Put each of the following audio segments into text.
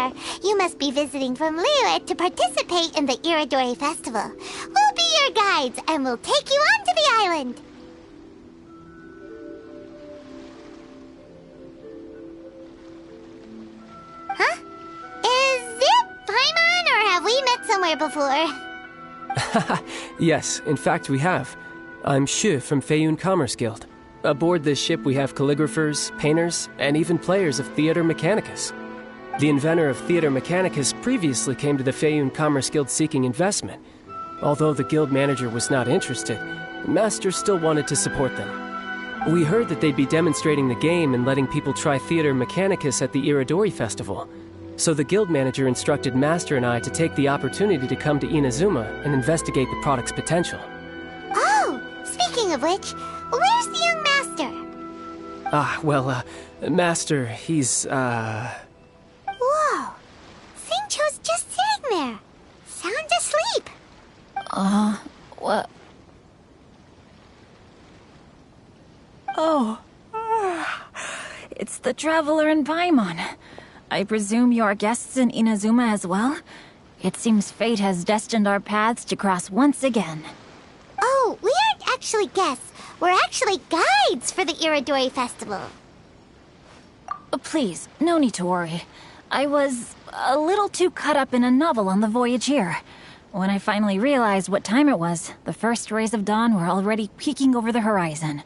there. You must be visiting from Liyue to participate in the Irodori Festival. We'll be your guides, and we'll take you onto the island. Huh? Is it Paimon, or have we met somewhere before? Yes, in fact we have. I'm Shu from Feiyun Commerce Guild. Aboard this ship we have calligraphers, painters, and even players of Theater Mechanicus. The inventor of Theater Mechanicus previously came to the Feiyun Commerce Guild seeking investment. Although the guild manager was not interested, the master still wanted to support them. We heard that they'd be demonstrating the game and letting people try Theater Mechanicus at the Irodori Festival. So the guild manager instructed Master and I to take the opportunity to come to Inazuma and investigate the product's potential. Oh, speaking of which, where's the young master? Master, he's, Whoa! Xingqiu's just sitting there. Sound asleep. What? Oh. It's the Traveler and Paimon. I presume you are guests in Inazuma as well? It seems fate has destined our paths to cross once again. Oh, we aren't actually guests. We're actually guides for the Irodori Festival. Please, no need to worry. I was a little too caught up in a novel on the voyage here. When I finally realized what time it was, the first rays of dawn were already peeking over the horizon.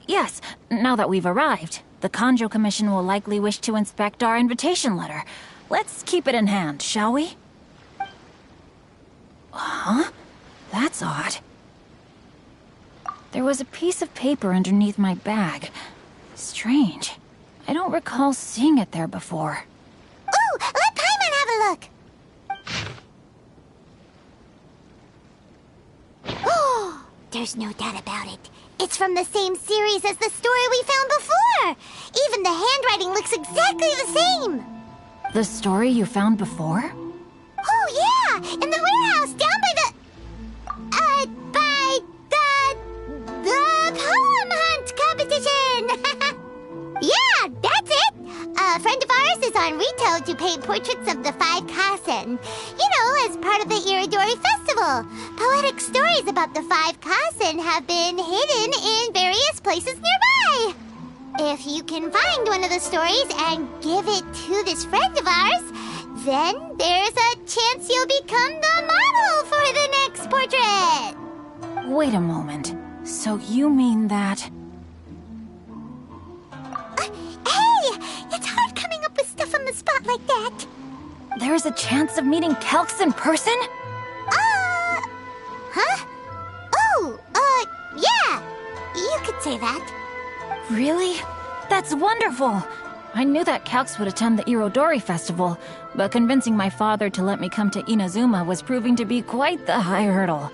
Yes, now that we've arrived, the Kanjo Commission will likely wish to inspect our invitation letter. Let's keep it in hand, shall we? Huh? That's odd. There was a piece of paper underneath my bag. Strange. I don't recall seeing it there before. Ooh, let Paimon have a look! Oh, there's no doubt about it. It's from the same series as the story we found before! Even the handwriting looks exactly the same! The story you found before? Oh, yeah! In the warehouse down by the poem hunt competition! Yeah, that's it! A friend of ours is on Rito to paint portraits of the 5 Kasen. You know, as part of the Irodori Festival. Poetic stories about the 5 Kasen have been hidden in various places nearby. If you can find one of the stories and give it to this friend of ours, then there's a chance you'll become the model for the next portrait. Wait a moment. So you mean that... Hey! It's hard coming up with stuff on the spot like that. There's a chance of meeting Calx in person? Huh? Oh, yeah. You could say that. Really? That's wonderful! I knew that Calx would attend the Irodori Festival, but convincing my father to let me come to Inazuma was proving to be quite the high hurdle.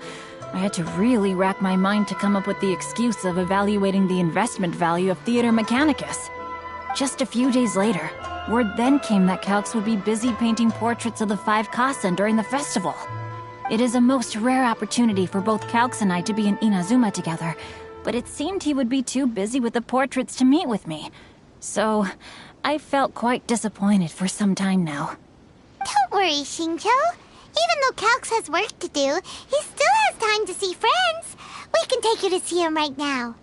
I had to really rack my mind to come up with the excuse of evaluating the investment value of Theater Mechanicus. Just a few days later, word then came that Calx would be busy painting portraits of the 5 Kasen during the festival. It is a most rare opportunity for both Calx and I to be in Inazuma together, but it seemed he would be too busy with the portraits to meet with me. So, I felt quite disappointed for some time now. Don't worry, Xingqiu. Even though Calx has work to do, he still has time to see friends. We can take you to see him right now.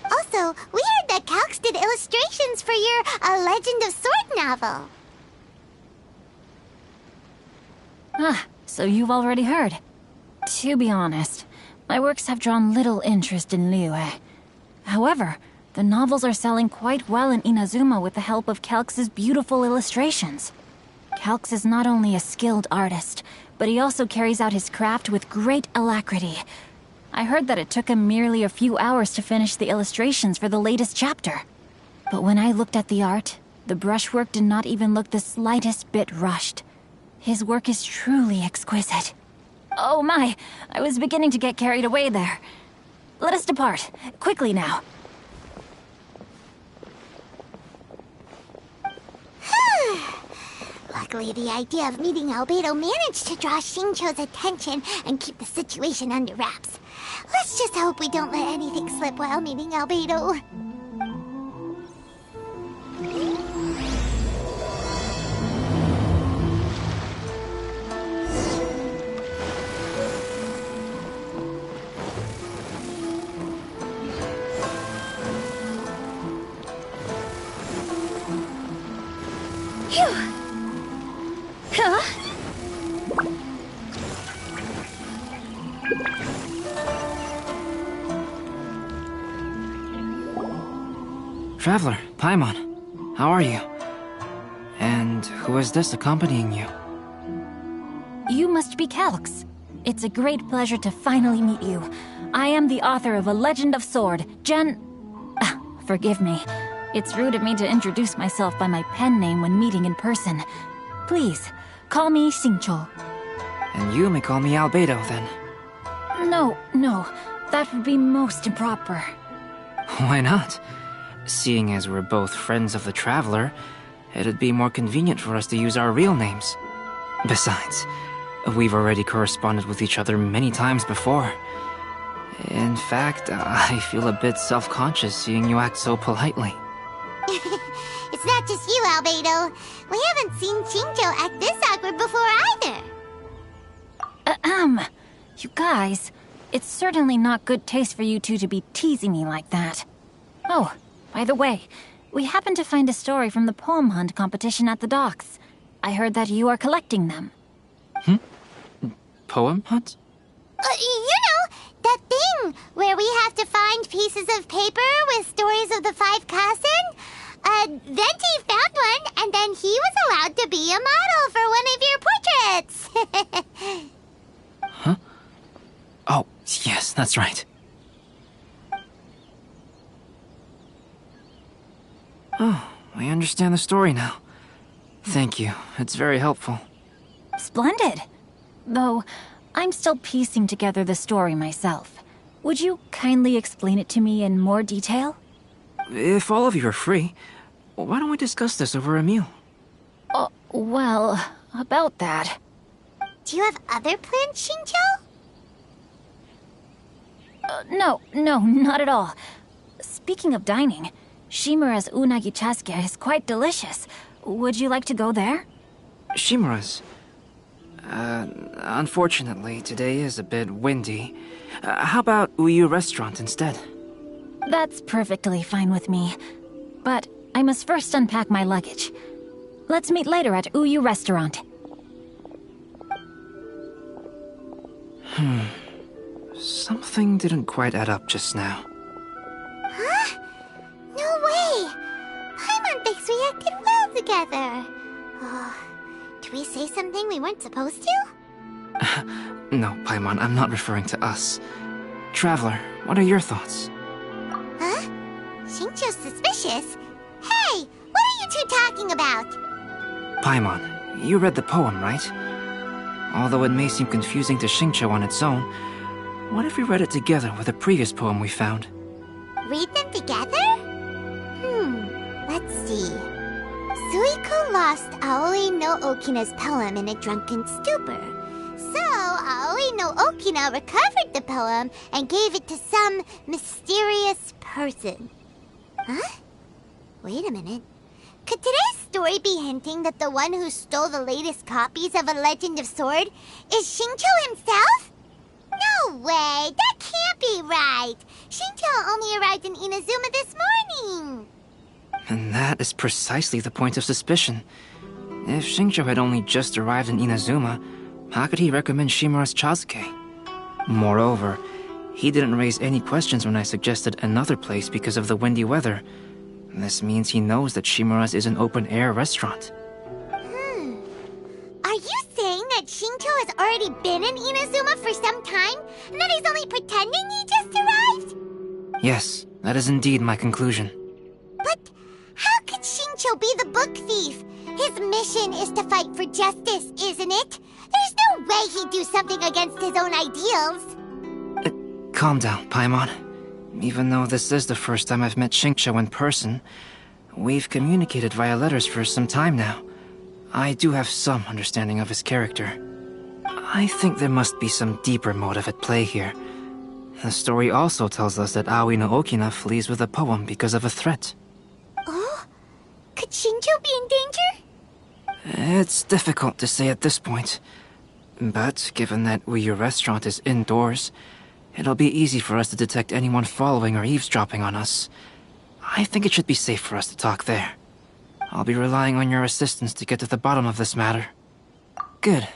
Also, we heard that Calx did illustrations for your A Legend of Sword novel. So you've already heard. To be honest, my works have drawn little interest in Liyue. However, the novels are selling quite well in Inazuma with the help of Calx's beautiful illustrations. Calx is not only a skilled artist, but he also carries out his craft with great alacrity. I heard that it took him merely a few hours to finish the illustrations for the latest chapter. But when I looked at the art, the brushwork did not even look the slightest bit rushed. His work is truly exquisite. Oh my, I was beginning to get carried away there. Let us depart, quickly now. Luckily, the idea of meeting Albedo managed to draw Xingqiu's attention and keep the situation under wraps. Let's just hope we don't let anything slip while meeting Albedo. Phew. Huh? Traveler, Paimon, how are you? And who is this accompanying you? You must be Calx. It's a great pleasure to finally meet you. I am the author of A Legend of Sword, Forgive me. It's rude of me to introduce myself by my pen name when meeting in person. Please, call me Xingqiu. And you may call me Albedo, then. No, that would be most improper. Why not? Seeing as we're both friends of the Traveler, it'd be more convenient for us to use our real names. Besides, we've already corresponded with each other many times before. In fact, I feel a bit self-conscious seeing you act so politely. It's not just you, Albedo. We haven't seen Xingqiu act this awkward before either. You guys, it's certainly not good taste for you two to be teasing me like that. Oh, by the way, we happened to find a story from the poem hunt competition at the docks. I heard that you are collecting them. Poem hunt? That thing where we have to find pieces of paper with stories of the 5 Kassen. Venti found one, and then he was allowed to be a model for one of your portraits. Huh? Oh, yes, that's right. Oh, I understand the story now. Thank you. It's very helpful. Splendid. Though, I'm still piecing together the story myself. Would you kindly explain it to me in more detail? If all of you are free, why don't we discuss this over a meal? Well, about that. Do you have other plans, Xingqiu? No, not at all. Speaking of dining, Shimura's unagi chasuke is quite delicious. Would you like to go there? Shimura's? Unfortunately, today is a bit windy. How about Uyu Restaurant instead? That's perfectly fine with me. But I must first unpack my luggage. Let's meet later at Uyu Restaurant. Something didn't quite add up just now. Huh? No way! Paimon thinks we acted well together. Did we say something we weren't supposed to? No, Paimon, I'm not referring to us. Traveler, what are your thoughts? Huh? Xingqiu's suspicious? Hey, what are you two talking about? Paimon, you read the poem, right? Although it may seem confusing to Xingqiu on its own, what if we read it together with a previous poem we found? Read them together? Let's see. Suiko lost Aoi no Okina's poem in a drunken stupor. So, Aoi no Okina recovered the poem and gave it to some mysterious person. Huh? Wait a minute. Could today's story be hinting that the one who stole the latest copies of A Legend of Sword is Xingqiu himself? No way! That can't be right! Xingqiu only arrived in Inazuma this morning! And that is precisely the point of suspicion. If Xingqiu had only just arrived in Inazuma, how could he recommend Shimura's chasuke? Moreover, he didn't raise any questions when I suggested another place because of the windy weather. This means he knows that Shimura's is an open-air restaurant. Are you saying that Xingqiu has already been in Inazuma for some time, and that he's only pretending he just arrived? Yes, that is indeed my conclusion. But how could Xingqiu be the book thief? His mission is to fight for justice, isn't it? There's no way he'd do something against his own ideals. Calm down, Paimon. Even though this is the first time I've met Xingqiu in person, we've communicated via letters for some time now. I do have some understanding of his character. I think there must be some deeper motive at play here. The story also tells us that Aoi no Okina flees with a poem because of a threat. Oh? Could Xingqiu be in danger? It's difficult to say at this point. But given that Uyu Restaurant is indoors, it'll be easy for us to detect anyone following or eavesdropping on us. I think it should be safe for us to talk there. I'll be relying on your assistance to get to the bottom of this matter. Good.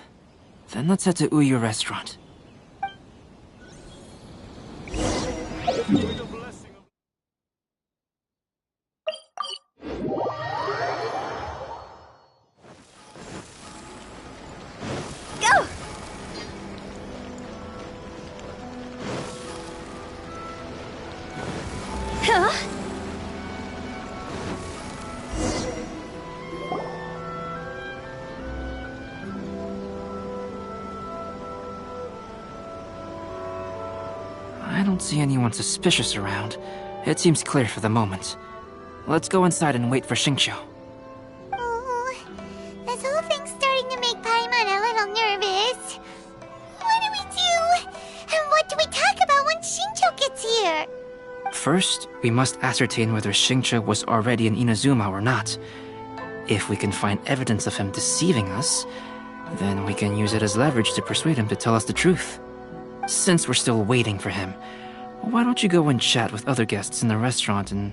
Then let's head to Uyu Restaurant. Go! Huh? I don't see anyone suspicious around. It seems clear for the moment. Let's go inside and wait for Xingqiu. Oh, this whole thing's starting to make Paimon a little nervous. What do we do? And what do we talk about when Xingqiu gets here? First, we must ascertain whether Xingqiu was already in Inazuma or not. If we can find evidence of him deceiving us, then we can use it as leverage to persuade him to tell us the truth. Since we're still waiting for him, why don't you go and chat with other guests in the restaurant and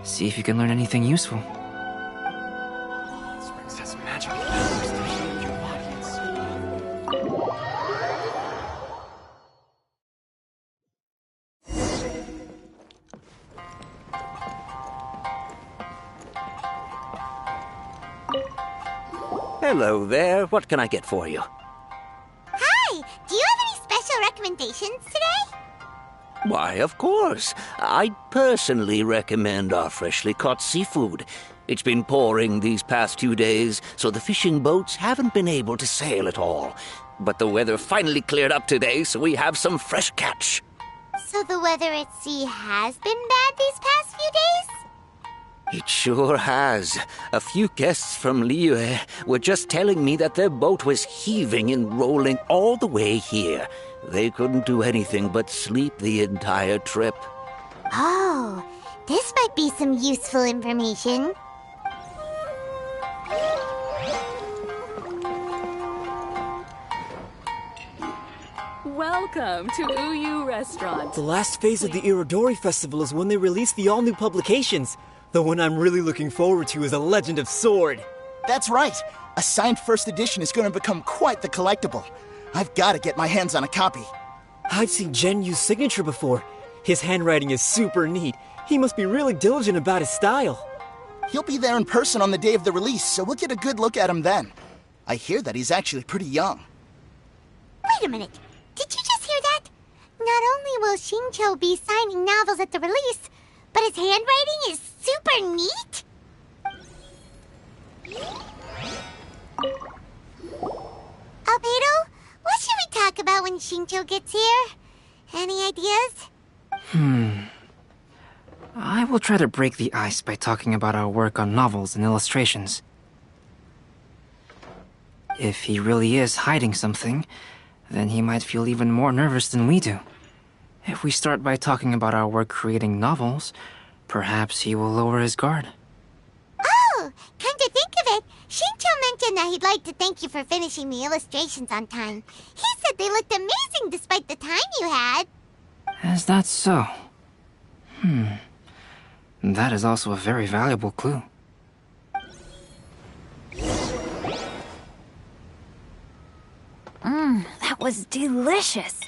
see if you can learn anything useful? Hello there. What can I get for you? Hi! Do you have any special recommendations today? Why, of course. I personally recommend our freshly caught seafood. It's been pouring these past 2 days, so the fishing boats haven't been able to sail at all. But the weather finally cleared up today, so we have some fresh catch. So the weather at sea has been bad these past few days? It sure has. A few guests from Liyue were just telling me that their boat was heaving and rolling all the way here. They couldn't do anything but sleep the entire trip. Oh, this might be some useful information. Welcome to Uyu Restaurant. The last phase of the Irodori Festival is when they release the all-new publications. The one I'm really looking forward to is A Legend of Sword. That's right. A signed first edition is going to become quite the collectible. I've got to get my hands on a copy. I've seen Jen use signature before. His handwriting is super neat. He must be really diligent about his style. He'll be there in person on the day of the release, so we'll get a good look at him then. I hear that he's actually pretty young. Wait a minute. Did you just hear that? Not only will Xingqiu be signing novels at the release, but his handwriting is super neat? Albedo, what should we talk about when Xingqiu gets here? Any ideas? I will try to break the ice by talking about our work on novels and illustrations. If he really is hiding something, then he might feel even more nervous than we do. If we start by talking about our work creating novels, perhaps he will lower his guard. Oh, come to think of it, Xingqiu mentioned that he'd like to thank you for finishing the illustrations on time. He said they looked amazing despite the time you had. Is that so? That is also a very valuable clue. That was delicious.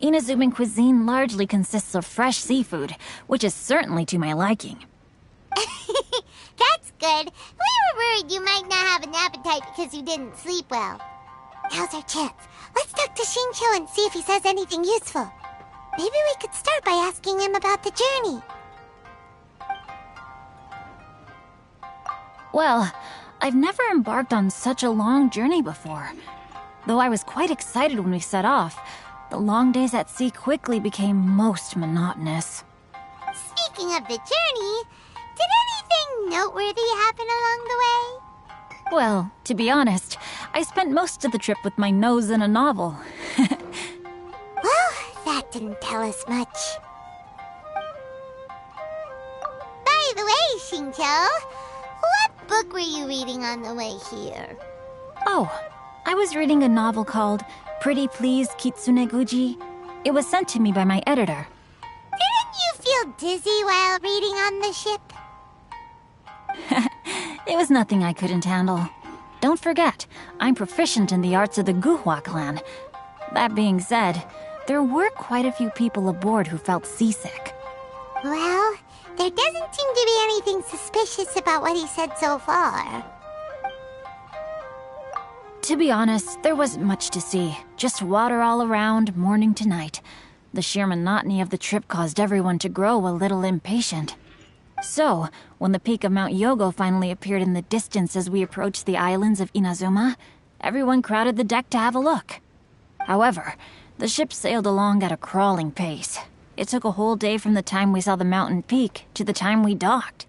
Inazuman cuisine largely consists of fresh seafood, which is certainly to my liking. That's good. We were worried you might not have an appetite because you didn't sleep well. Now's our chance. Let's talk to Xingqiu and see if he says anything useful. Maybe we could start by asking him about the journey. Well, I've never embarked on such a long journey before. Though I was quite excited when we set off, the long days at sea quickly became most monotonous. Speaking of the journey, did anything noteworthy happen along the way? Well, to be honest, I spent most of the trip with my nose in a novel. Well, that didn't tell us much. By the way, Xingqiu, what book were you reading on the way here? Oh, I was reading a novel called Pretty Please Kitsune Guji. It was sent to me by my editor. Didn't you feel dizzy while reading on the ship? It was nothing I couldn't handle. Don't forget, I'm proficient in the arts of the Guhua clan. That being said, there were quite a few people aboard who felt seasick. Well, there doesn't seem to be anything suspicious about what he said so far. To be honest, there wasn't much to see. Just water all around, morning to night. The sheer monotony of the trip caused everyone to grow a little impatient. So, when the peak of Mount Yogo finally appeared in the distance as we approached the islands of Inazuma, everyone crowded the deck to have a look. However, the ship sailed along at a crawling pace. It took a whole day from the time we saw the mountain peak to the time we docked.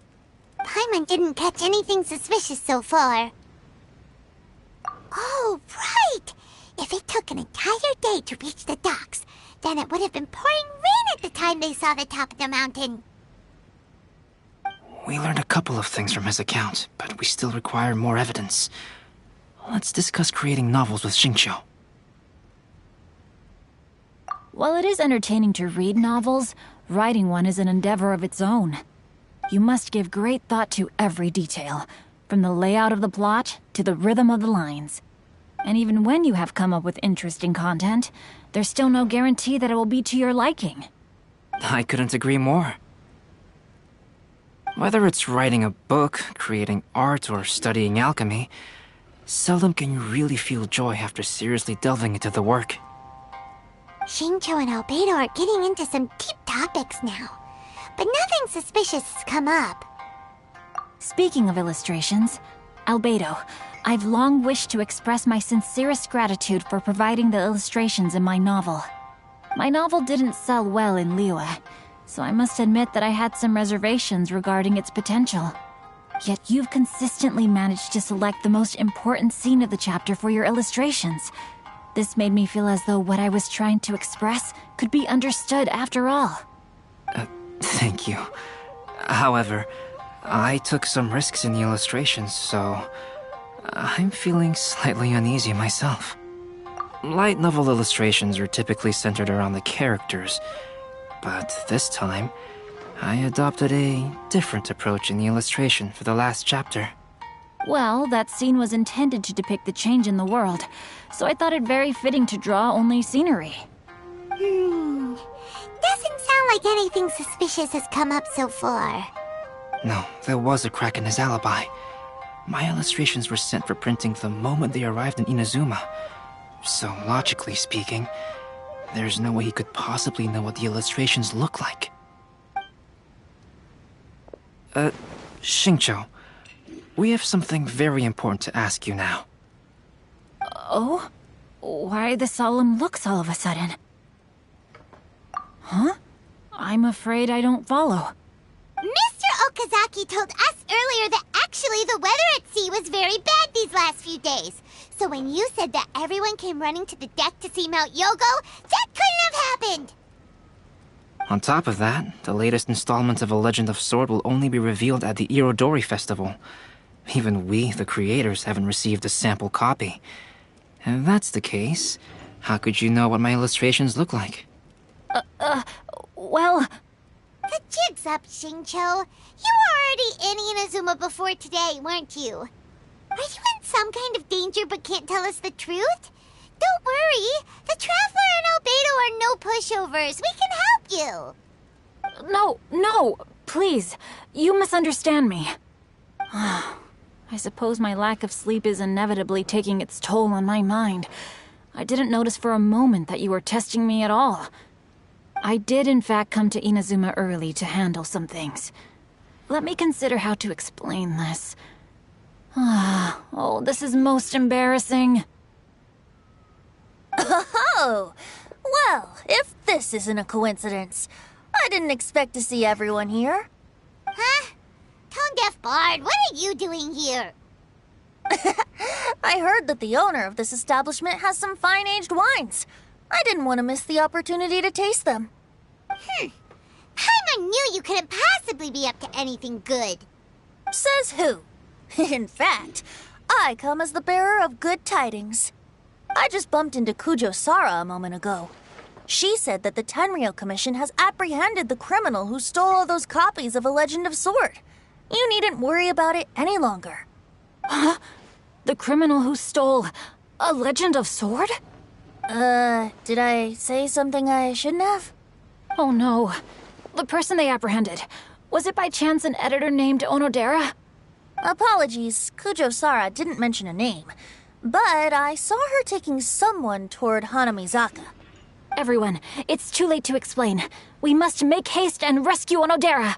Paimon didn't catch anything suspicious so far. Oh, right! If it took an entire day to reach the docks, then it would have been pouring rain at the time they saw the top of the mountain. We learned a couple of things from his account, but we still require more evidence. Let's discuss creating novels with Xingqiu. While it is entertaining to read novels, writing one is an endeavor of its own. You must give great thought to every detail, from the layout of the plot to the rhythm of the lines. And even when you have come up with interesting content, there's still no guarantee that it will be to your liking. I couldn't agree more. Whether it's writing a book, creating art, or studying alchemy, seldom can you really feel joy after seriously delving into the work. Xingqiu and Albedo are getting into some deep topics now, but nothing suspicious has come up. Speaking of illustrations, Albedo, I've long wished to express my sincerest gratitude for providing the illustrations in my novel. My novel didn't sell well in Liyue, so I must admit that I had some reservations regarding its potential. Yet you've consistently managed to select the most important scene of the chapter for your illustrations. This made me feel as though what I was trying to express could be understood after all. Thank you. However, I took some risks in the illustrations, so I'm feeling slightly uneasy myself. Light novel illustrations are typically centered around the characters, but this time, I adopted a different approach in the illustration for the last chapter. Well, that scene was intended to depict the change in the world, so I thought it very fitting to draw only scenery. Doesn't sound like anything suspicious has come up so far. No, there was a crack in his alibi. My illustrations were sent for printing the moment they arrived in Inazuma. So, logically speaking, there's no way he could possibly know what the illustrations look like. Xingqiu, we have something very important to ask you now. Oh? Why the solemn looks all of a sudden? Huh? I'm afraid I don't follow. Mr. Okazaki told us earlier that actually the weather at sea was very bad these last few days. So when you said that everyone came running to the deck to see Mount Yogo, that couldn't have happened! On top of that, the latest installment of A Legend of Sword will only be revealed at the Irodori festival. Even we, the creators, haven't received a sample copy. If that's the case, how could you know what my illustrations look like? Well... The jig's up, Xingqiu. You were already in Inazuma before today, weren't you? Are you in some kind of danger but can't tell us the truth? Don't worry. The Traveler and Albedo are no pushovers. We can help you. No, please. You misunderstand me. I suppose my lack of sleep is inevitably taking its toll on my mind. I didn't notice for a moment that you were testing me at all. I did in fact come to Inazuma early to handle some things. Let me consider how to explain this. Oh, this is most embarrassing. Oh, well, if this isn't a coincidence, I didn't expect to see everyone here. Huh? Tone-deaf Bard, what are you doing here? I heard that the owner of this establishment has some fine-aged wines. I didn't want to miss the opportunity to taste them. Paimon knew you couldn't possibly be up to anything good. Says who? In fact, I come as the bearer of good tidings. I just bumped into Kujo Sara a moment ago. She said that the Tenryou Commission has apprehended the criminal who stole all those copies of A Legend of Sword. You needn't worry about it any longer. The criminal who stole a Legend of Sword? Did I say something I shouldn't have? Oh no. The person they apprehended, was it by chance an editor named Onodera? Apologies, Kujo-Sara didn't mention a name, but I saw her taking someone toward Hanamizaka. Everyone, it's too late to explain. We must make haste and rescue Onodera.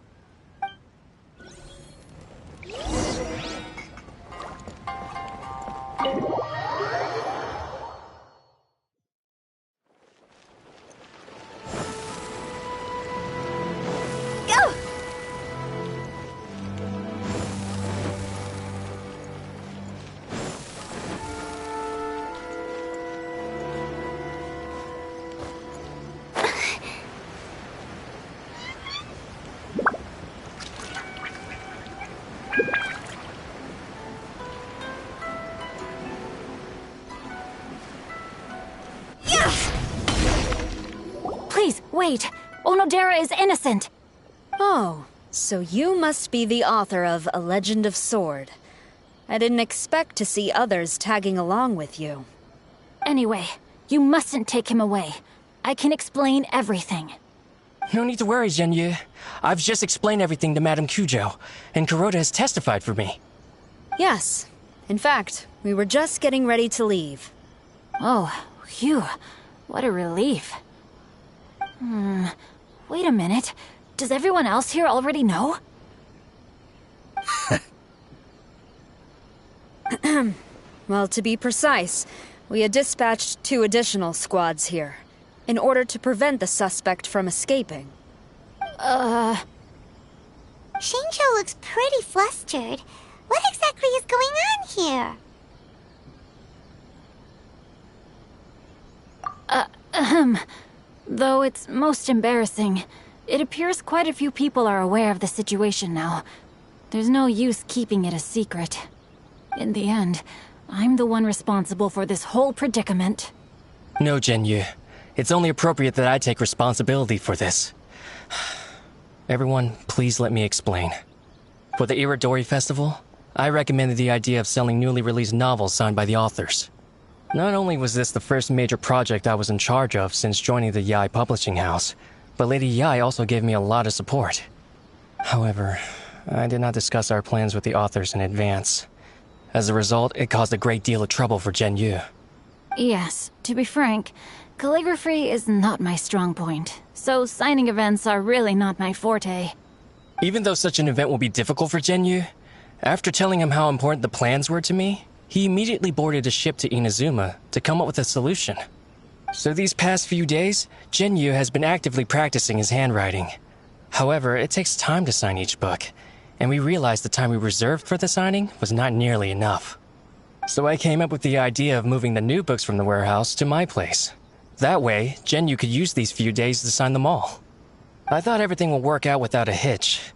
Go! Please, wait. Onodera is innocent. Oh, so you must be the author of A Legend of Sword. I didn't expect to see others tagging along with you. Anyway, you mustn't take him away. I can explain everything. No need to worry, Genyu. I've just explained everything to Madame Kujo, and Kuroda has testified for me. Yes. In fact, we were just getting ready to leave. Oh, phew. What a relief. Wait a minute. Does everyone else here already know? Well, to be precise, we had dispatched 2 additional squads here, in order to prevent the suspect from escaping. Xingqiu looks pretty flustered. What exactly is going on here? Though it's most embarrassing, it appears quite a few people are aware of the situation now. There's no use keeping it a secret. In the end, I'm the one responsible for this whole predicament. No, Genyu. It's only appropriate that I take responsibility for this. Everyone, please let me explain. For the Irodori Festival, I recommended the idea of selling newly released novels signed by the authors. Not only was this the first major project I was in charge of since joining the Yae publishing house, but Lady Yae also gave me a lot of support. However, I did not discuss our plans with the authors in advance. As a result, it caused a great deal of trouble for Genyu. Yes, to be frank, calligraphy is not my strong point, so signing events are really not my forte. Even though such an event will be difficult for Genyu, after telling him how important the plans were to me, he immediately boarded a ship to Inazuma to come up with a solution. So these past few days, Genyu has been actively practicing his handwriting. However, it takes time to sign each book, and we realized the time we reserved for the signing was not nearly enough. So I came up with the idea of moving the new books from the warehouse to my place. That way, Genyu could use these few days to sign them all. I thought everything would work out without a hitch.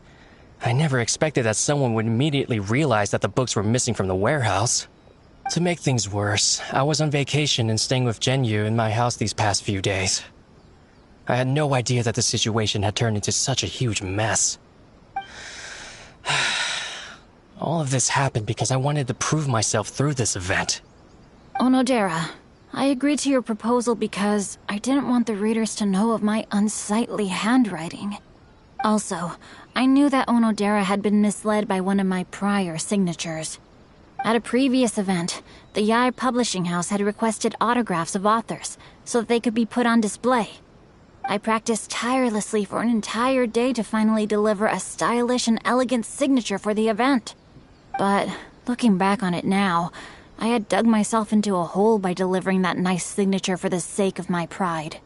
I never expected that someone would immediately realize that the books were missing from the warehouse. To make things worse, I was on vacation and staying with Genyu in my house these past few days. I had no idea that the situation had turned into such a huge mess. All of this happened because I wanted to prove myself through this event. Onodera, I agreed to your proposal because I didn't want the readers to know of my unsightly handwriting. Also, I knew that Onodera had been misled by one of my prior signatures. At a previous event, the Yae publishing house had requested autographs of authors so that they could be put on display. I practiced tirelessly for an entire day to finally deliver a stylish and elegant signature for the event. But looking back on it now, I had dug myself into a hole by delivering that nice signature for the sake of my pride.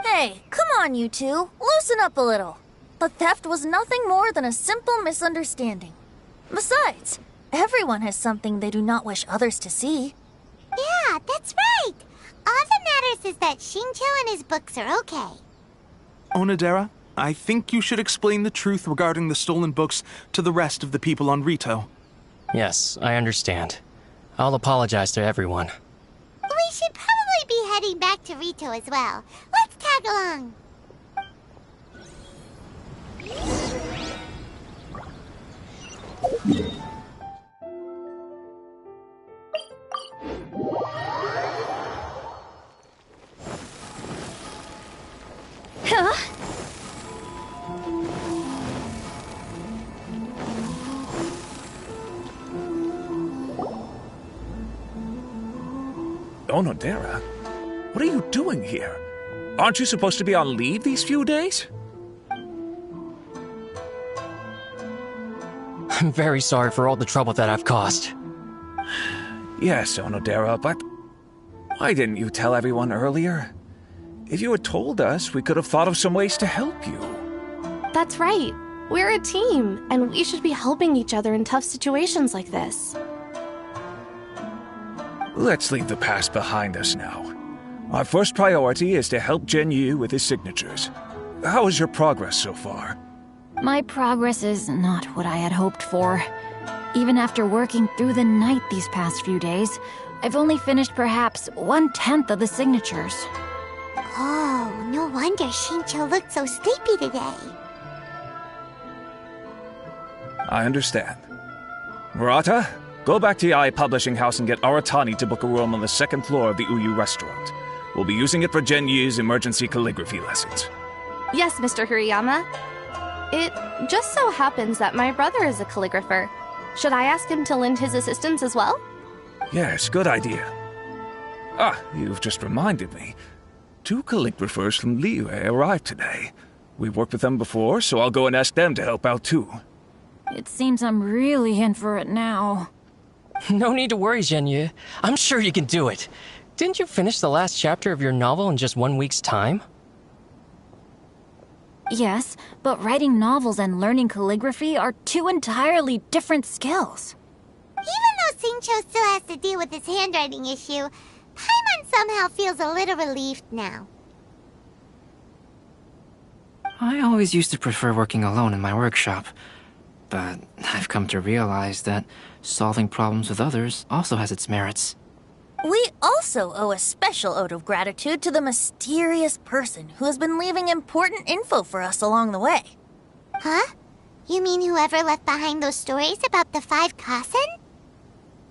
Hey, come on, you two. Loosen up a little. The theft was nothing more than a simple misunderstanding. Besides, everyone has something they do not wish others to see. Yeah, that's right. All that matters is that Xingqiu and his books are okay. Onodera, I think you should explain the truth regarding the stolen books to the rest of the people on Rito. Yes, I understand. I'll apologize to everyone. We should probably be heading back to Rito as well. Let's tag along. Onodera, what are you doing here? Aren't you supposed to be on leave these few days? I'm very sorry for all the trouble that I've caused. Yes, Onodera, but why didn't you tell everyone earlier? If you had told us, we could have thought of some ways to help you. That's right. We're a team, and we should be helping each other in tough situations like this. Let's leave the past behind us now. Our first priority is to help Genyu with his signatures. How is your progress so far? My progress is not what I had hoped for. Even after working through the night these past few days, I've only finished perhaps 1/10 of the signatures. Oh, no wonder Shincho looked so sleepy today. I understand. Murata, go back to Yae Publishing House and get Aratani to book a room on the second floor of the Uyu restaurant. We'll be using it for Genyu's emergency calligraphy lessons. Yes, Mr. Hirayama. It just so happens that my brother is a calligrapher. Should I ask him to lend his assistance as well? Yes, good idea. Ah, you've just reminded me. 2 calligraphers from Liyue arrived today. We've worked with them before, so I'll go and ask them to help out too. It seems I'm really in for it now. No need to worry, Genyu. I'm sure you can do it. Didn't you finish the last chapter of your novel in just 1 week's time? Yes, but writing novels and learning calligraphy are 2 entirely different skills. Even though Shincho still has to deal with his handwriting issue, Paimon somehow feels a little relieved now. I always used to prefer working alone in my workshop, but I've come to realize that solving problems with others also has its merits. We also owe a special ode of gratitude to the mysterious person who has been leaving important info for us along the way. Huh? You mean whoever left behind those stories about the 5 Kasen?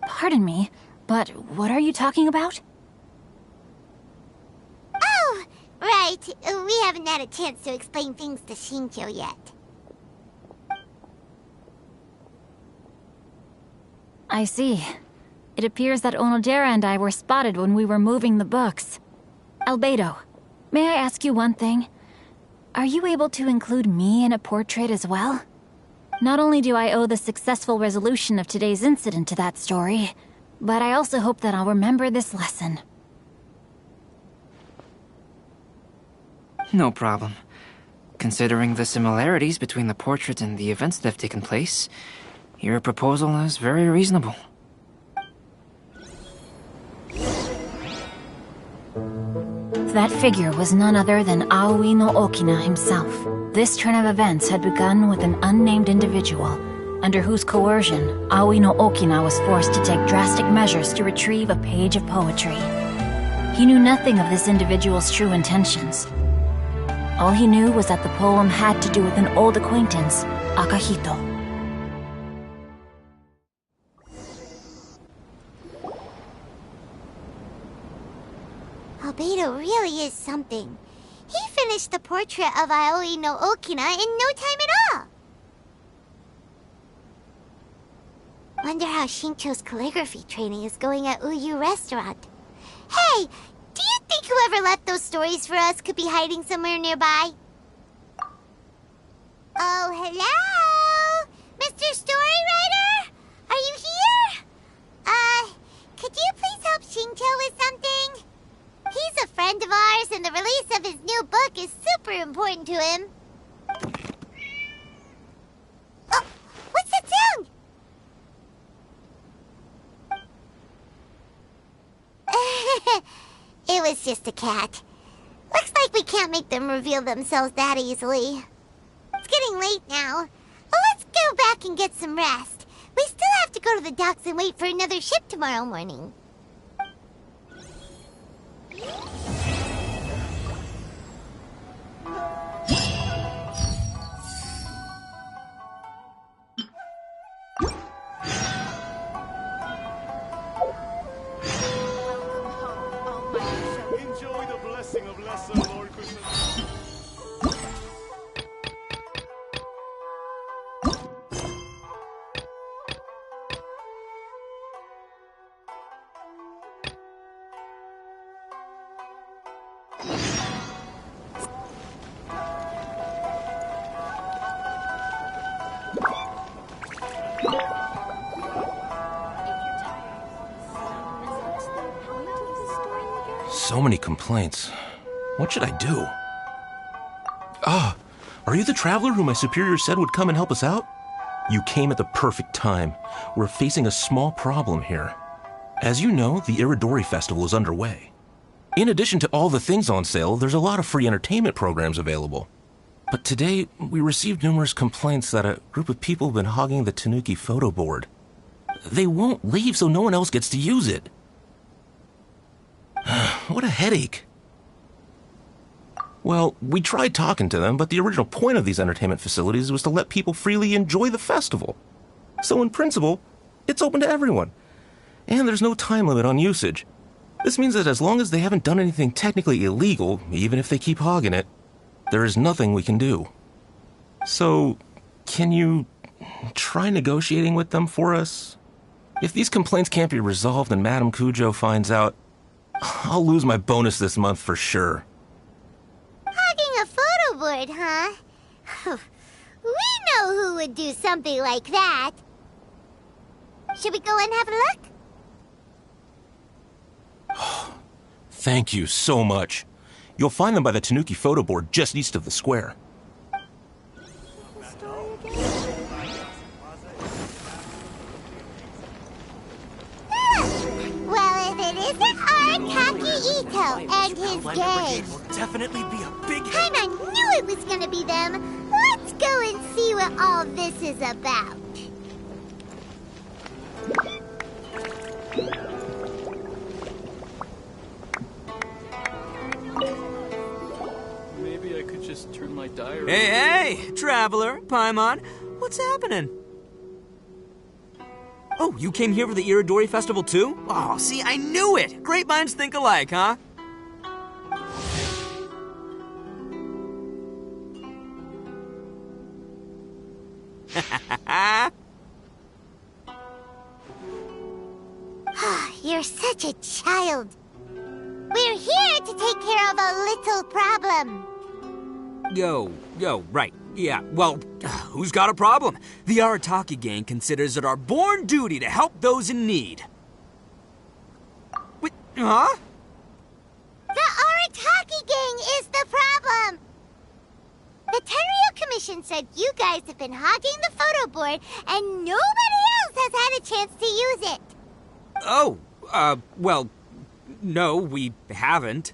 Pardon me, but what are you talking about? Oh, right. We haven't had a chance to explain things to Shincho yet. I see. It appears that Onodera and I were spotted when we were moving the books. Albedo, may I ask you one thing? Are you able to include me in a portrait as well? Not only do I owe the successful resolution of today's incident to that story, but I also hope that I'll remember this lesson. No problem. Considering the similarities between the portrait and the events that have taken place, your proposal is very reasonable. That figure was none other than Aoi no Okina himself. This turn of events had begun with an unnamed individual, under whose coercion, Aoi no Okina was forced to take drastic measures to retrieve a page of poetry. He knew nothing of this individual's true intentions. All he knew was that the poem had to do with an old acquaintance, Akahito. Albedo really is something. He finished the portrait of Aoi no Okina in no time at all. Wonder how Shincho's calligraphy training is going at Uyu Restaurant. Hey, do you think whoever left those stories for us could be hiding somewhere nearby? Oh, hello? Mr. Storywriter? Are you here? Could you please help Shincho with something? He's a friend of ours, and the release of his new book is super important to him. Oh, what's that sound? It was just a cat. Looks like we can't make them reveal themselves that easily. It's getting late now. Well, let's go back and get some rest. We still have to go to the docks and wait for another ship tomorrow morning. So many complaints. What should I do? Ah, are you the traveler who my superior said would come and help us out? You came at the perfect time. We're facing a small problem here. As you know, the Irodori Festival is underway. In addition to all the things on sale, there's a lot of free entertainment programs available. But today, we received numerous complaints that a group of people have been hogging the Tanuki photo board. They won't leave so no one else gets to use it. What a headache. Well, we tried talking to them, but the original point of these entertainment facilities was to let people freely enjoy the festival. So in principle, it's open to everyone. And there's no time limit on usage. This means that as long as they haven't done anything technically illegal, even if they keep hogging it, there is nothing we can do. So, can you try negotiating with them for us? If these complaints can't be resolved and Madame Cujo finds out, I'll lose my bonus this month for sure. Hogging a photo board, huh? We know who would do something like that. Should we go and have a look? Thank you so much. You'll find them by the Tanuki photo board just east of the square. Well, if it isn't Arataki Ito and his gang. Will definitely be a big hit. And I knew it was gonna be them. Let's go and see what all this is about. Maybe I could just turn my diary. Hey, Traveler, Paimon, what's happening? Oh, you came here for the Irodori Festival too? Oh, see, I knew it! Great minds think alike, huh? You're such a child. We're here to take care of a little problem. Right. Yeah, well, who's got a problem? The Arataki gang considers it our born duty to help those in need. Wait, huh? The Arataki gang is the problem. The Tenryo Commission said you guys have been hogging the photo board and nobody else has had a chance to use it. Oh, well, no, we haven't.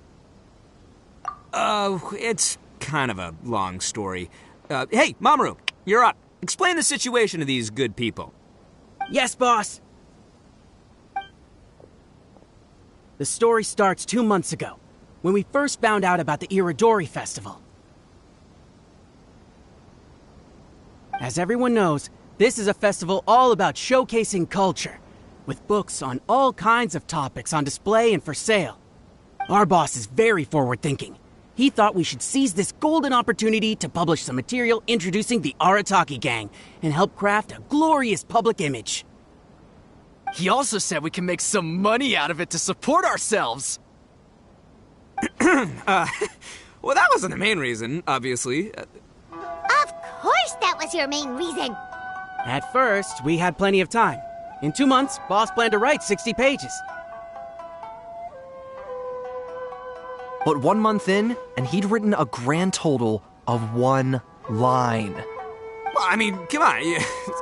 It's kind of a long story. Hey, Mamoru, you're up. Explain the situation to these good people. Yes, boss. The story starts 2 months ago, when we first found out about the Irodori Festival. As everyone knows, this is a festival all about showcasing culture, with books on all kinds of topics on display and for sale. Our boss is very forward-thinking. He thought we should seize this golden opportunity to publish some material introducing the Arataki gang and help craft a glorious public image. He also said we can make some money out of it to support ourselves. Well, that wasn't the main reason, obviously. Of course that was your main reason. At first, we had plenty of time. In 2 months, boss planned to write 60 pages. But 1 month in, and he'd written a grand total of 1 line. Well, I mean, come on, you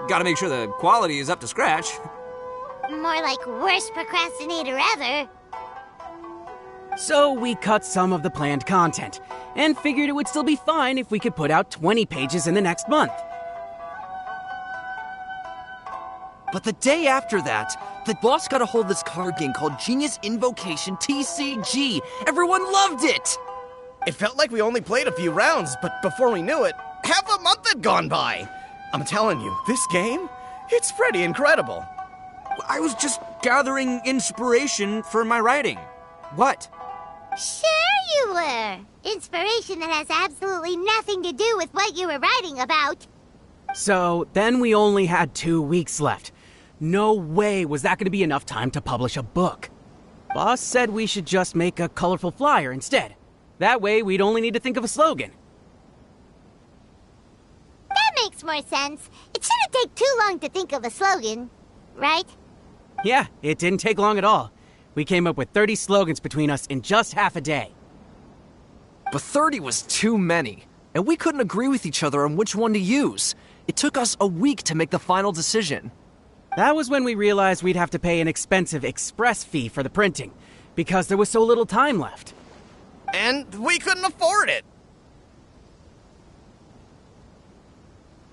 gotta make sure the quality is up to scratch. More like worst procrastinator ever. So we cut some of the planned content, and figured it would still be fine if we could put out 20 pages in the next month. But the day after that, the boss got a hold of this card game called Genius Invocation TCG. Everyone loved it! It felt like we only played a few rounds, but before we knew it, half a month had gone by. I'm telling you, this game, it's pretty incredible. I was just gathering inspiration for my writing. What? Sure you were! Inspiration that has absolutely nothing to do with what you were writing about. So, then we only had 2 weeks left. No way was that going to be enough time to publish a book. Boss said we should just make a colorful flyer instead. That way, we'd only need to think of a slogan. That makes more sense. It shouldn't take too long to think of a slogan, right? Yeah, it didn't take long at all. We came up with 30 slogans between us in just half a day. But 30 was too many, and we couldn't agree with each other on which one to use. It took us a week to make the final decision. That was when we realized we'd have to pay an expensive express fee for the printing, because there was so little time left. And we couldn't afford it.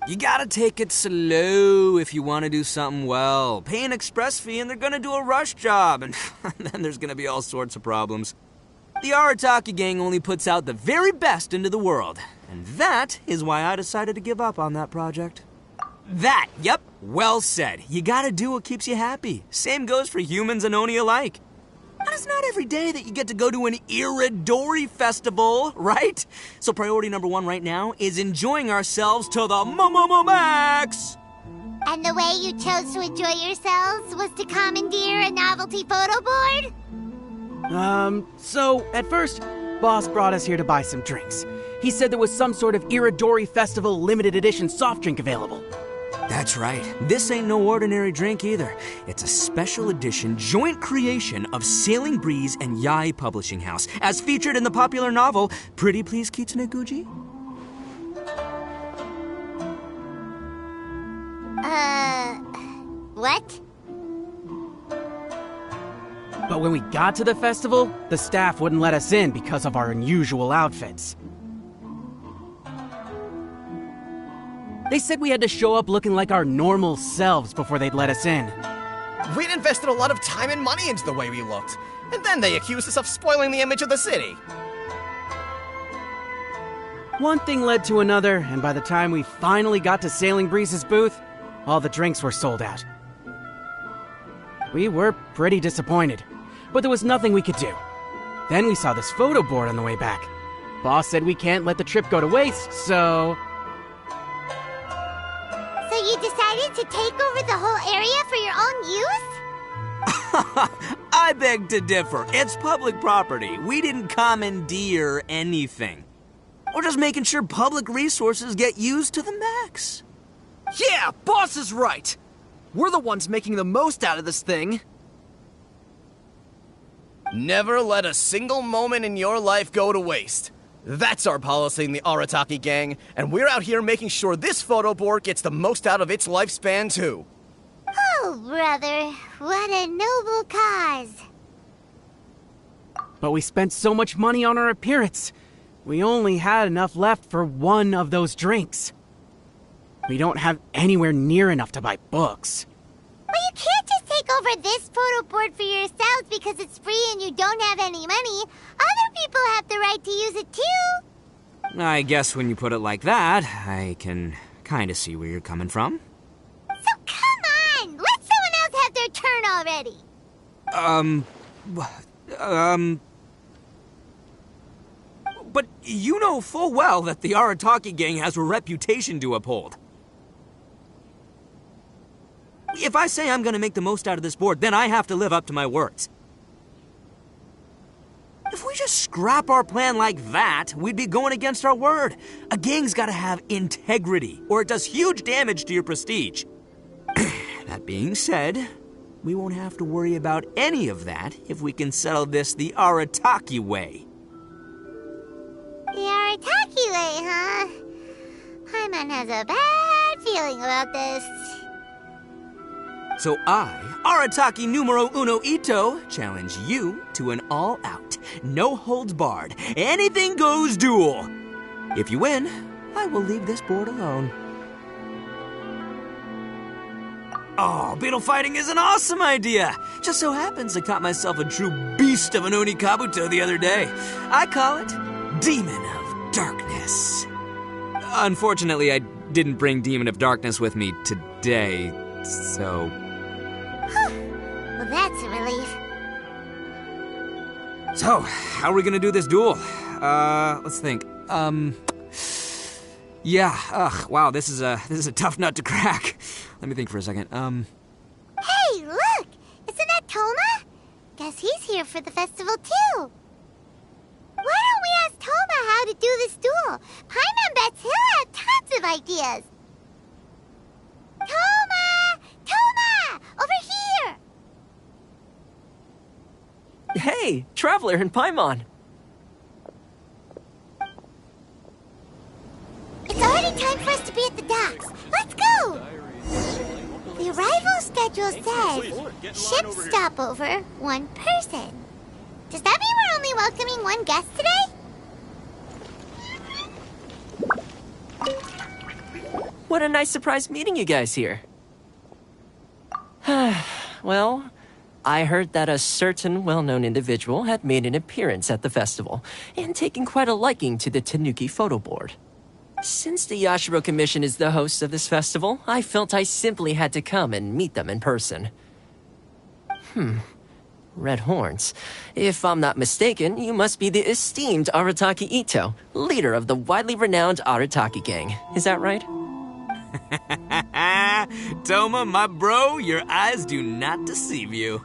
You gotta take it slow if you want to do something well. Pay an express fee and they're gonna do a rush job, and then there's gonna be all sorts of problems. The Arataki gang only puts out the very best into the world, and that is why I decided to give up on that project. That, yep, well said. You gotta do what keeps you happy. Same goes for humans and Oni alike. And it's not every day that you get to go to an Irodori festival, right? So priority number 1 right now is enjoying ourselves to the max! And the way you chose to enjoy yourselves was to commandeer a novelty photo board? So, at first, Boss brought us here to buy some drinks. He said there was some sort of Irodori Festival limited edition soft drink available. That's right. This ain't no ordinary drink either. It's a special edition joint creation of Sailing Breeze and Yai Publishing House, as featured in the popular novel Pretty Please Kitsune Guji. What? But when we got to the festival, the staff wouldn't let us in because of our unusual outfits. They said we had to show up looking like our normal selves before they'd let us in. We'd invested a lot of time and money into the way we looked, and then they accused us of spoiling the image of the city. One thing led to another, and by the time we finally got to Sailing Breeze's booth, all the drinks were sold out. We were pretty disappointed, but there was nothing we could do. Then we saw this photo board on the way back. Boss said we can't let the trip go to waste, so... So you decided to take over the whole area for your own use? I beg to differ. It's public property. We didn't commandeer anything. We're just making sure public resources get used to the max. Yeah, Boss is right. We're the ones making the most out of this thing. Never let a single moment in your life go to waste. That's our policy in the Arataki gang, and we're out here making sure this photo board gets the most out of its lifespan, too. Oh, brother, what a noble cause. But we spent so much money on our appearance. We only had enough left for one of those drinks. We don't have anywhere near enough to buy books. But you can't just take over this photo board for yourselves because it's free and you don't have any money. Other people have the right to use it too. I guess when you put it like that, I can kind of see where you're coming from. So come on! Let someone else have their turn already! But you know full well that the Arataki gang has a reputation to uphold. If I say I'm gonna make the most out of this board, then I have to live up to my words. If we just scrap our plan like that, we'd be going against our word. A gang's gotta have integrity, or it does huge damage to your prestige. That being said, we won't have to worry about any of that if we can settle this the Arataki way. The Arataki way, huh? Paimon has a bad feeling about this. So I, Arataki numero uno Ito, challenge you to an all-out, no-holds-barred, anything-goes duel. If you win, I will leave this board alone. Oh, beetle fighting is an awesome idea! Just so happens I caught myself a true beast of an Oni Kabuto the other day. I call it Demon of Darkness. Unfortunately, I didn't bring Demon of Darkness with me today, so... Well, that's a relief. So, how are we gonna do this duel? Let's think. Yeah, wow, this is a tough nut to crack. Let me think for a second. Hey, look! Isn't that Toma? Guess he's here for the festival too. Why don't we ask Toma how to do this duel? Paimon bets he'll have tons of ideas. Toma! Toma! Over here! Hey, Traveler and Paimon. It's already time for us to be at the docks. Let's go! The arrival schedule says ship stopover, 1 person. Does that mean we're only welcoming 1 guest today? What a nice surprise meeting you guys here. Well, I heard that a certain well-known individual had made an appearance at the festival and taken quite a liking to the Tanuki photo board. Since the Yashiro Commission is the host of this festival, I felt I simply had to come and meet them in person. Red horns. If I'm not mistaken, you must be the esteemed Arataki Ito, leader of the widely renowned Arataki gang. Is that right? Toma, my bro, your eyes do not deceive you.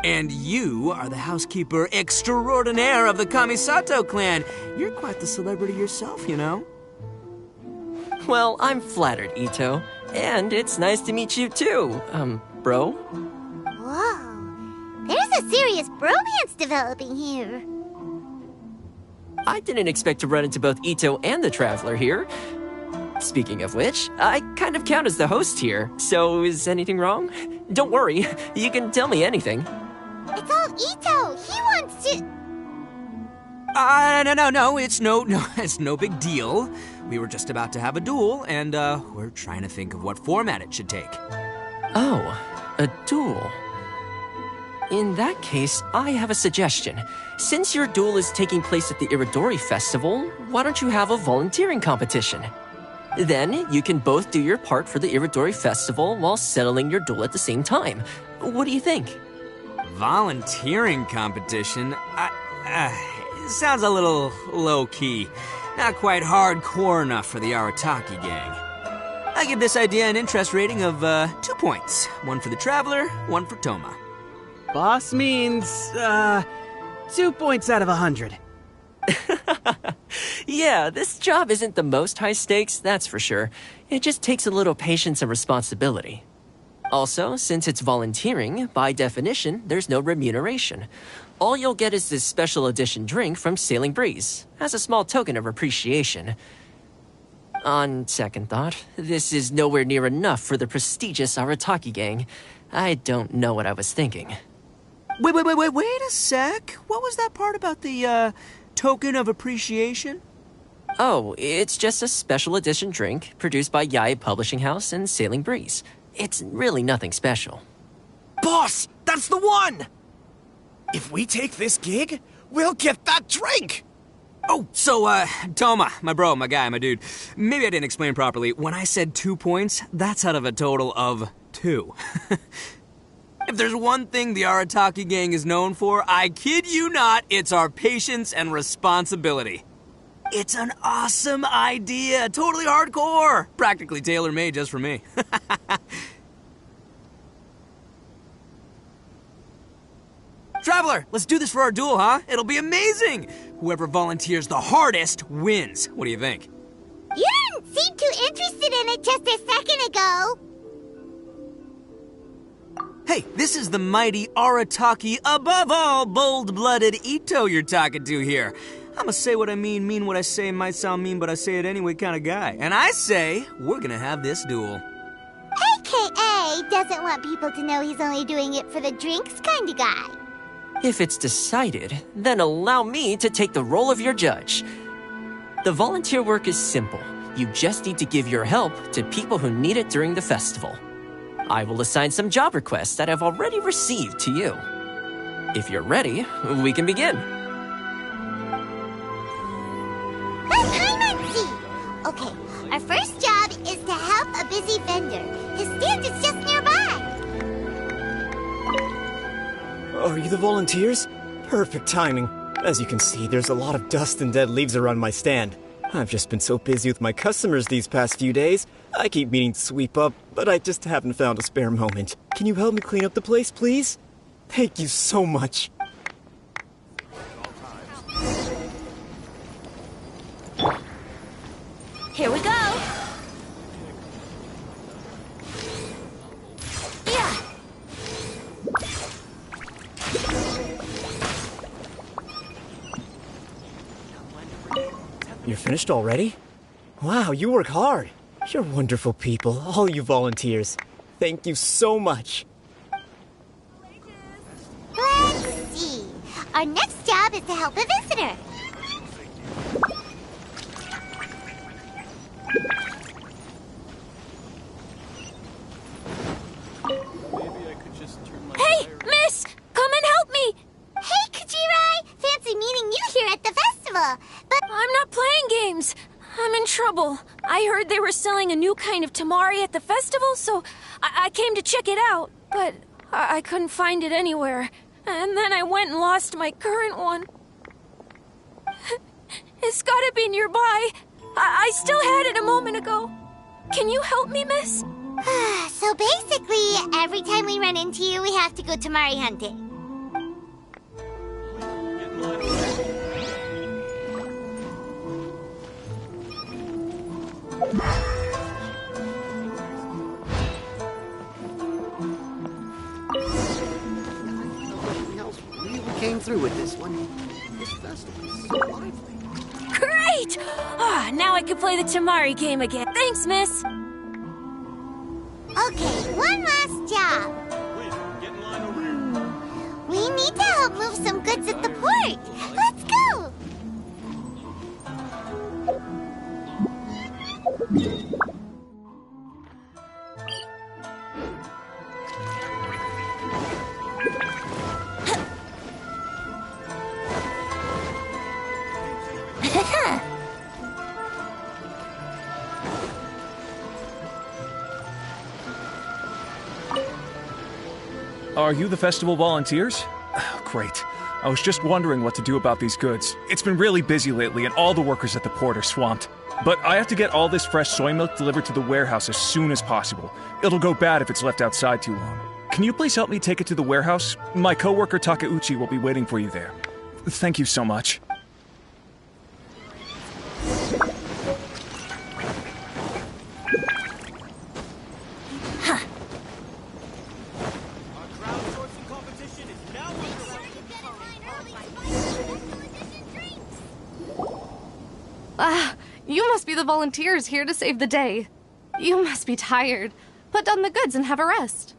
And you are the housekeeper extraordinaire of the Kamisato clan. You're quite the celebrity yourself, you know. Well, I'm flattered, Ito. And it's nice to meet you too, bro. Whoa. There's a serious bromance developing here. I didn't expect to run into both Ito and the Traveler here. Speaking of which, I kind of count as the host here, so is anything wrong? Don't worry, you can tell me anything. It's all Ito. He wants to... No, it's no big deal. We were just about to have a duel, and, we're trying to think of what format it should take. Oh, a duel. In that case, I have a suggestion. Since your duel is taking place at the Irodori Festival, why don't you have a volunteering competition? Then, you can both do your part for the Irodori Festival while settling your duel at the same time. What do you think? Volunteering competition? It sounds a little low-key. Not quite hardcore enough for the Arataki gang. I give this idea an interest rating of 2 points. 1 for the Traveler, 1 for Toma. Boss means, 2 points out of 100. Yeah, this job isn't the most high stakes, that's for sure. It just takes a little patience and responsibility. Also, since it's volunteering, by definition, there's no remuneration. All you'll get is this special edition drink from Sailing Breeze, as a small token of appreciation. On second thought, this is nowhere near enough for the prestigious Arataki gang. I don't know what I was thinking. Wait a sec. What was that part about the, token of appreciation? Oh, it's just a special edition drink produced by Yae Publishing House and Sailing Breeze. It's really nothing special. Boss, that's the one! If we take this gig, we'll get that drink! Oh, so, Toma, my bro, my guy, my dude. Maybe I didn't explain properly. When I said 2 points, that's out of a total of 2. If there's one thing the Arataki gang is known for, I kid you not, it's our patience and responsibility. It's an awesome idea, totally hardcore, practically tailor-made just for me. Traveler, let's do this for our duel, huh? It'll be amazing! Whoever volunteers the hardest wins. What do you think? You didn't seem too interested in it just a second ago. Hey, this is the mighty Arataki, above all bold-blooded Ito you're talking to here. I'ma say what I mean what I say, might sound mean, but I say it anyway kind of guy. And I say, we're gonna have this duel. AKA doesn't want people to know he's only doing it for the drinks kind of guy. If it's decided, then allow me to take the role of your judge. The volunteer work is simple. You just need to give your help to people who need it during the festival. I will assign some job requests that I've already received to you. If you're ready, we can begin. Okay, our first job is to help a busy vendor. His stand is just nearby. Are you the volunteers? Perfect timing. As you can see, there's a lot of dust and dead leaves around my stand. I've just been so busy with my customers these past few days. I keep meaning to sweep up, but I just haven't found a spare moment. Can you help me clean up the place, please? Thank you so much. Here we go. Yeah. You're finished already? Wow, you work hard. You're wonderful people, all you volunteers. Thank you so much. Let's see. Our next job is to help a visitor. Hey, miss! Come and help me! Hey, Kajirai! Fancy meeting you here at the festival. But I'm not playing games. I'm in trouble. I heard they were selling a new kind of tamari at the festival, so I came to check it out. But I couldn't find it anywhere. And then I went and lost my current one. It's gotta be nearby. I still had it a moment ago. Can you help me, miss? So basically, every time we run into you, we have to go tamari hunting. Came through with this one. This festival is so lively. Great! Now I can play the tamari game again. Thanks, miss. Okay, one last job. We need to help move some goods at the port. Let's go! Are you the festival volunteers? Great. I was just wondering what to do about these goods. It's been really busy lately and all the workers at the port are swamped. But I have to get all this fresh soy milk delivered to the warehouse as soon as possible. It'll go bad if it's left outside too long. Can you please help me take it to the warehouse? My coworker Takeuchi will be waiting for you there. Thank you so much. You must be the volunteers here to save the day. You must be tired. Put down the goods and have a rest.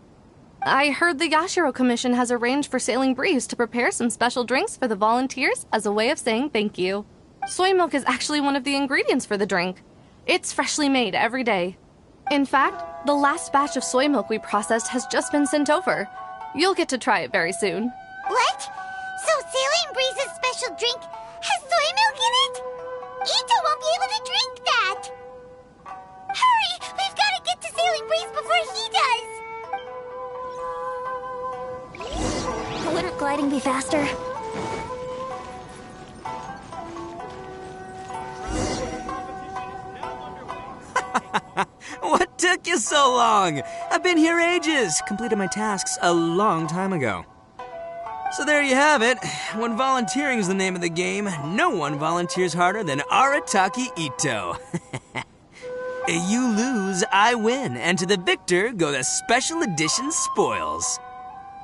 I heard the Yashiro Commission has arranged for Sailing Breeze to prepare some special drinks for the volunteers as a way of saying thank you. Soy milk is actually one of the ingredients for the drink. It's freshly made every day. In fact, the last batch of soy milk we processed has just been sent over. You'll get to try it very soon. What? So Sailing Breeze's special drink has soy milk in it? Ito won't be able to drink that! Hurry! We've got to get to Sailing Breeze before he does! Wouldn't gliding be faster? What took you so long? I've been here ages. Completed my tasks a long time ago. So there you have it. When volunteering is the name of the game, no one volunteers harder than Arataki Ito. You lose, I win, and to the victor go the special edition spoils.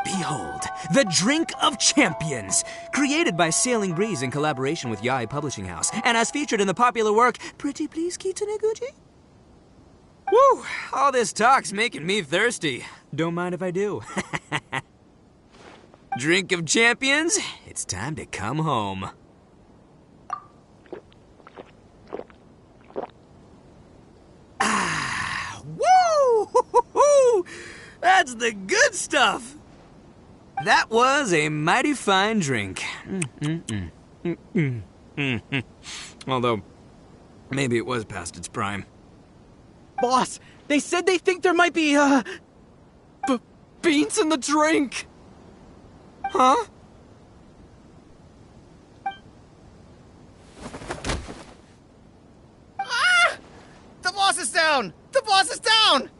Behold, the Drink of Champions, created by Sailing Breeze in collaboration with Yae Publishing House, and as featured in the popular work, Pretty Please Kitsune Guji? Woo! All this talk's making me thirsty. Don't mind if I do. Drink of Champions, it's time to come home. Woo! That's the good stuff! That was a mighty fine drink. Although, maybe it was past its prime. Boss, they said they think there might be, beans in the drink! Huh? down!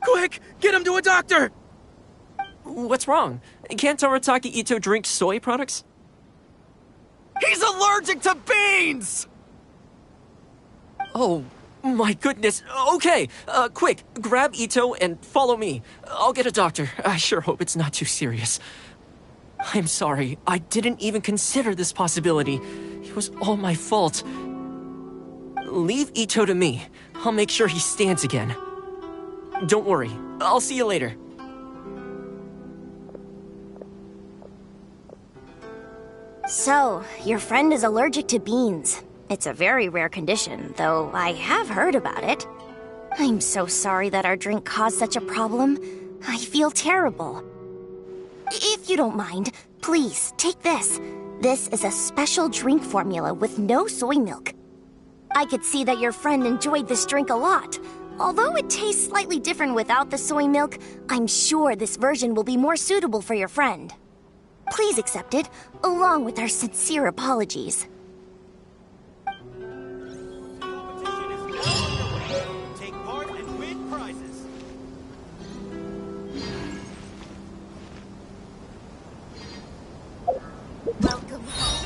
Quick, get him to a doctor! What's wrong? Can't Arataki Ito drink soy products? He's allergic to beans! Oh, my goodness. Okay, quick, grab Ito and follow me. I'll get a doctor. I sure hope it's not too serious. I'm sorry, I didn't even consider this possibility. It was all my fault. Leave Ito to me. I'll make sure he stands again. Don't worry, I'll see you later. So, your friend is allergic to beans. It's a very rare condition, though I have heard about it. I'm so sorry that our drink caused such a problem. I feel terrible. If you don't mind, please, take this. This is a special drink formula with no soy milk. I could see that your friend enjoyed this drink a lot. Although it tastes slightly different without the soy milk, I'm sure this version will be more suitable for your friend. Please accept it, along with our sincere apologies. Take part and win prizes. Welcome home.